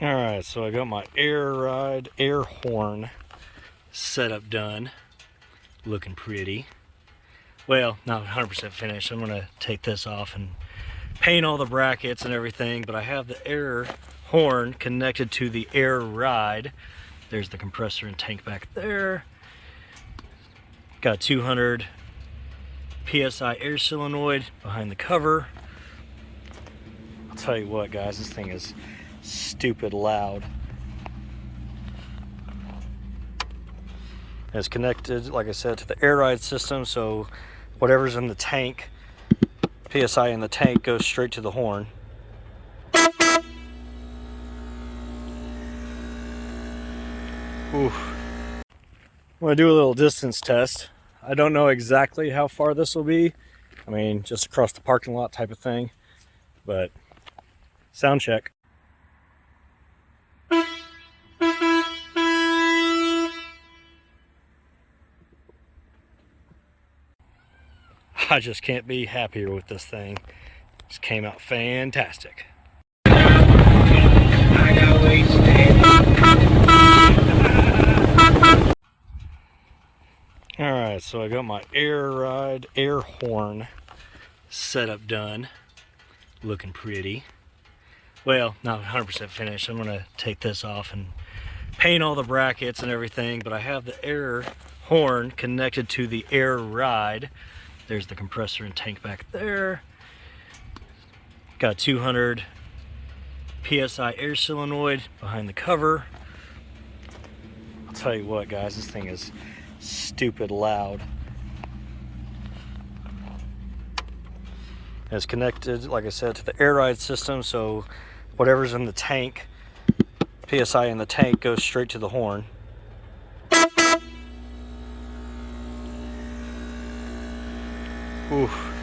Alright, so I got my air ride air horn setup done. Looking pretty. Well, not 100% finished. I'm going to take this off and paint all the brackets and everything, but I have the air horn connected to the air ride. There's the compressor and tank back there. Got a 200 PSI air solenoid behind the cover. I'll tell you what, guys, this thing is stupid loud. And it's connected, like I said, to the air ride system, so whatever's in the tank, PSI in the tank, goes straight to the horn. Oof. I'm going to do a little distance test. I don't know exactly how far this will be. I mean, just across the parking lot type of thing. But sound check. I just can't be happier with this thing. Just came out fantastic. I got wasted. Alright, so I got my air ride air horn setup done. Looking pretty. Well, not 100% finished. I'm going to take this off and paint all the brackets and everything, but I have the air horn connected to the air ride. There's the compressor and tank back there. Got a 200 PSI air solenoid behind the cover. I'll tell you what, guys, this thing is stupid loud. And it's connected, like I said, to the air ride system, so whatever's in the tank, PSI in the tank, goes straight to the horn. Oof.